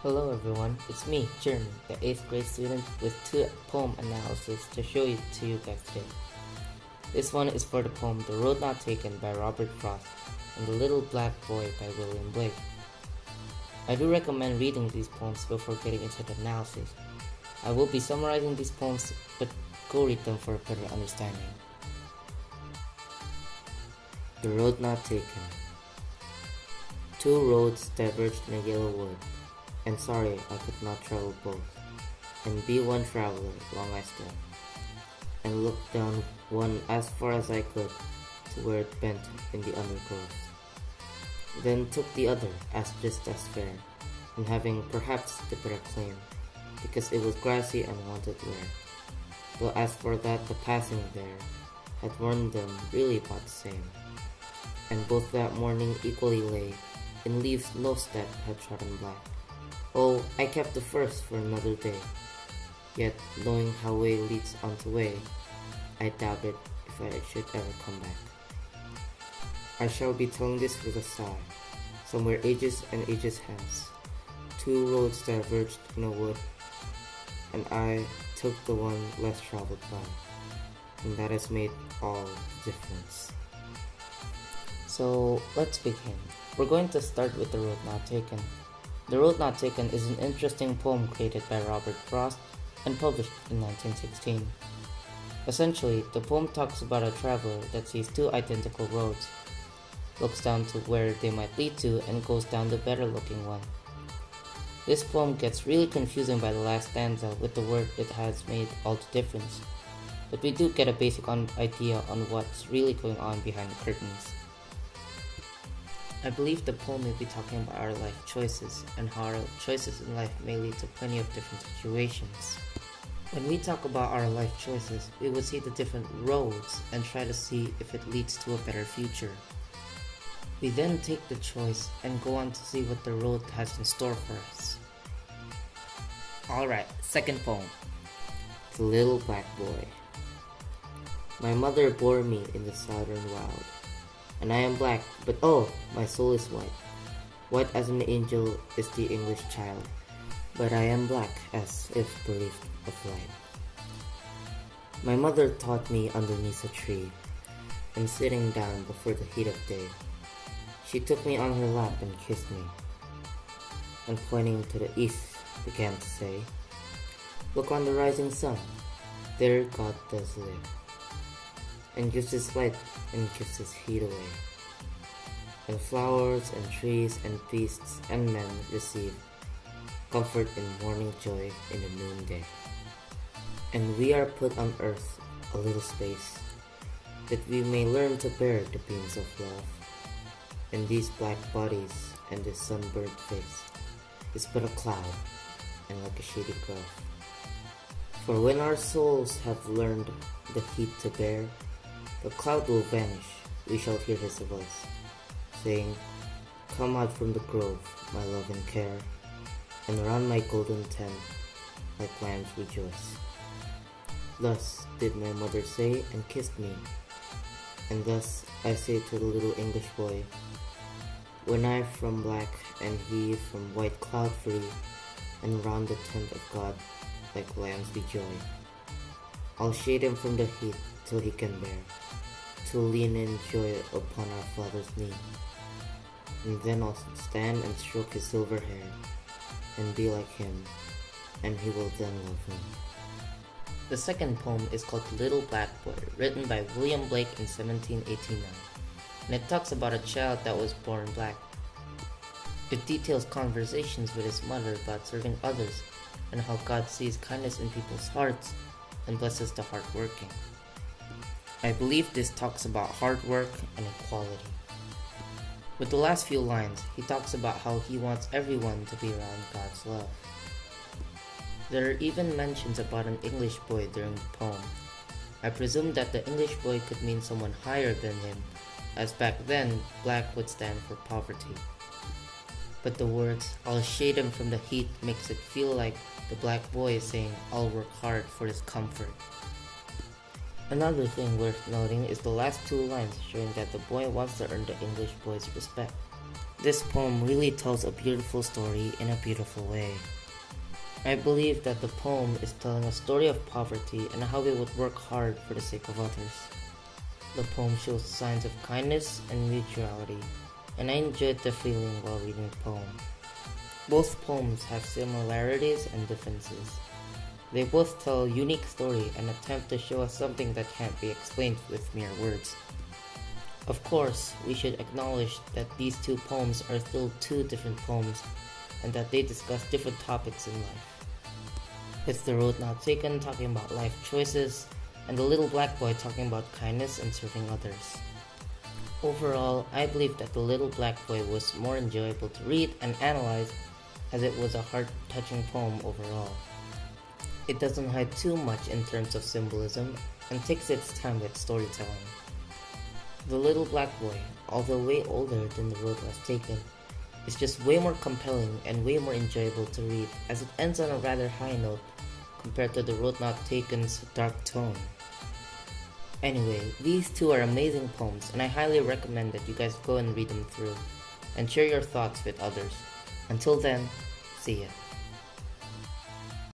Hello everyone, it's me, Jeremy, the 8th grade student with 2 poem analysis to show you to you guys today. This one is for the poem The Road Not Taken by Robert Frost and The Little Black Boy by William Blake. I do recommend reading these poems before getting into the analysis. I will be summarizing these poems, but go read them for a better understanding. The Road Not Taken. 2 roads diverged in a yellow wood, and sorry I could not travel both, and be one traveler long I stood, and looked down one as far as I could to where it bent in the undergrowth. Then took the other as just as fair, and having perhaps the better claim, because it was grassy and wanted wear. Though as for that the passing there had warned them really about the same, and both that morning equally lay in leaves no step had trodden black. Oh, I kept the first for another day, yet knowing how way leads on to way, I doubted if I should ever come back. I shall be telling this with a sigh, somewhere ages and ages hence. 2 roads diverged in a wood, and I took the one less traveled by, and that has made all the difference. So let's begin. We're going to start with The Road Not Taken. The Road Not Taken is an interesting poem created by Robert Frost and published in 1916. Essentially, the poem talks about a traveler that sees 2 identical roads, looks down to where they might lead to, and goes down the better looking one. This poem gets really confusing by the last stanza with the word it has made all the difference, but we do get a basic idea on what's really going on behind the curtains. I believe the poem may be talking about our life choices and how our choices in life may lead to plenty of different situations. When we talk about our life choices, we would see the different roads and try to see if it leads to a better future. We then take the choice and go on to see what the road has in store for us. Alright, second poem. The Little Black Boy. My mother bore me in the southern wild, and I am black, but oh, my soul is white. White as an angel is the English child, but I am black as if bereft of light. My mother taught me underneath a tree, and sitting down before the heat of day, she took me on her lap and kissed me, and pointing to the east began to say, "Look on the rising sun, there God does live, and gives his light and gives his heat away. And flowers and trees and beasts and men receive comfort in morning joy in the noonday. And we are put on earth a little space, that we may learn to bear the beams of love. And these black bodies and this sunburnt face is but a cloud and like a shady grove. For when our souls have learned the heat to bear, the cloud will vanish, we shall hear his voice, saying, Come out from the grove, my love and care, and around my golden tent, like lambs rejoice. Thus did my mother say and kissed me, and thus I say to the little English boy, when I from black and he from white cloud free, and round the tent of God, like lambs rejoice. I'll shade him from the heat till he can bear, to lean in joy upon our Father's knee. And then I'll stand and stroke his silver hair, and be like him, and he will then love me. The second poem is called The Little Black Boy, written by William Blake in 1789, and it talks about a child that was born black. It details conversations with his mother about serving others, and how God sees kindness in people's hearts, and blesses the hardworking. I believe this talks about hard work and equality. With the last few lines, he talks about how he wants everyone to be around God's love. There are even mentions about an English boy during the poem. I presume that the English boy could mean someone higher than him, as back then, black would stand for poverty. But the words, I'll shade him from the heat makes it feel like the black boy is saying, I'll work hard for his comfort. Another thing worth noting is the last 2 lines showing that the boy wants to earn the English boy's respect. This poem really tells a beautiful story in a beautiful way. I believe that the poem is telling a story of poverty and how we would work hard for the sake of others. The poem shows signs of kindness and mutuality, and I enjoyed the feeling while reading the poem. Both poems have similarities and differences. They both tell a unique story and attempt to show us something that can't be explained with mere words. Of course, we should acknowledge that these two poems are still two different poems and that they discuss different topics in life. With The Road Not Taken talking about life choices and The Little Black Boy talking about kindness and serving others. Overall, I believe that The Little Black Boy was more enjoyable to read and analyze as it was a heart-touching poem overall. It doesn't hide too much in terms of symbolism and takes its time with storytelling. The Little Black Boy, although way older than The Road Less Taken, is just way more compelling and way more enjoyable to read as it ends on a rather high note compared to The Road Not Taken's dark tone. Anyway, these two are amazing poems and I highly recommend that you guys go and read them through and share your thoughts with others. Until then, see ya.